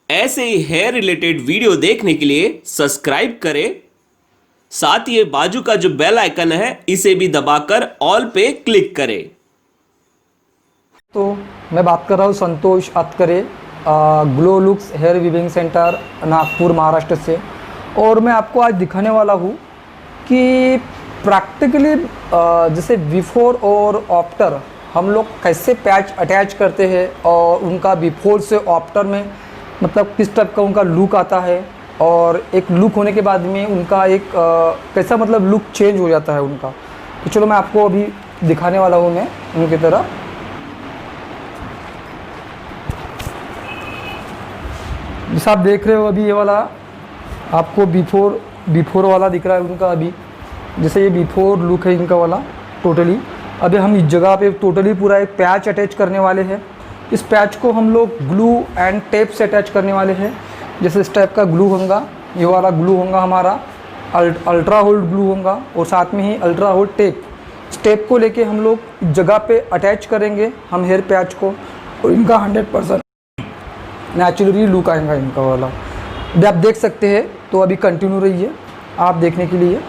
ऐसे ही hair related video देखने के लिए सब्सक्राइब करें, साथ ही ये बाजू का जो बेल आइकन है इसे भी दबाकर ऑल पे क्लिक करें। तो मैं बात कर रहा हूँ Santosh Atkare, glow looks hair weaving centre, Nagpur, Maharashtra से। और मैं आपको आज दिखाने वाला हूँ कि प्रैक्टिकली जैसे बिफोर और आफ्टर हम लोग कैसे पैच अटैच करते हैं और उनका बिफोर से आफ्टर में मतलब किस टाइप का उनका लुक आता है, और एक लुक होने के बाद में उनका एक कैसा मतलब लुक चेंज हो जाता है उनका। तो चलो मैं आपको अभी दिखाने वाला हूँ मैं उनकी तरह। जैसा आप देख रहे हो अभी ये वाला आपको बिफोर वाला दिख रहा है उनका। अभी जैसे ये बिफोर लुक है इनका वाला टोटली। अभी हम इस जगह पे टोटली पूरा एक पैच अटैच करने वाले हैं। इस पैच को हम लोग ग्लू एंड टेप से अटैच करने वाले हैं। जैसे इस टाइप का ग्लू होगा, ये वाला ग्लू होगा हमारा, अल्ट्रा होल्ड ग्लू होगा, और साथ में ही अल्ट्रा होल्ड टेप। इस टेप को लेके हम लोग इस जगह पे अटैच करेंगे हम हेयर पैच को, और इनका 100% नेचुरली लुक आएगा इनका वाला। अभी आप देख सकते हैं, तो अभी कंटिन्यू रहिए आप देखने के लिए।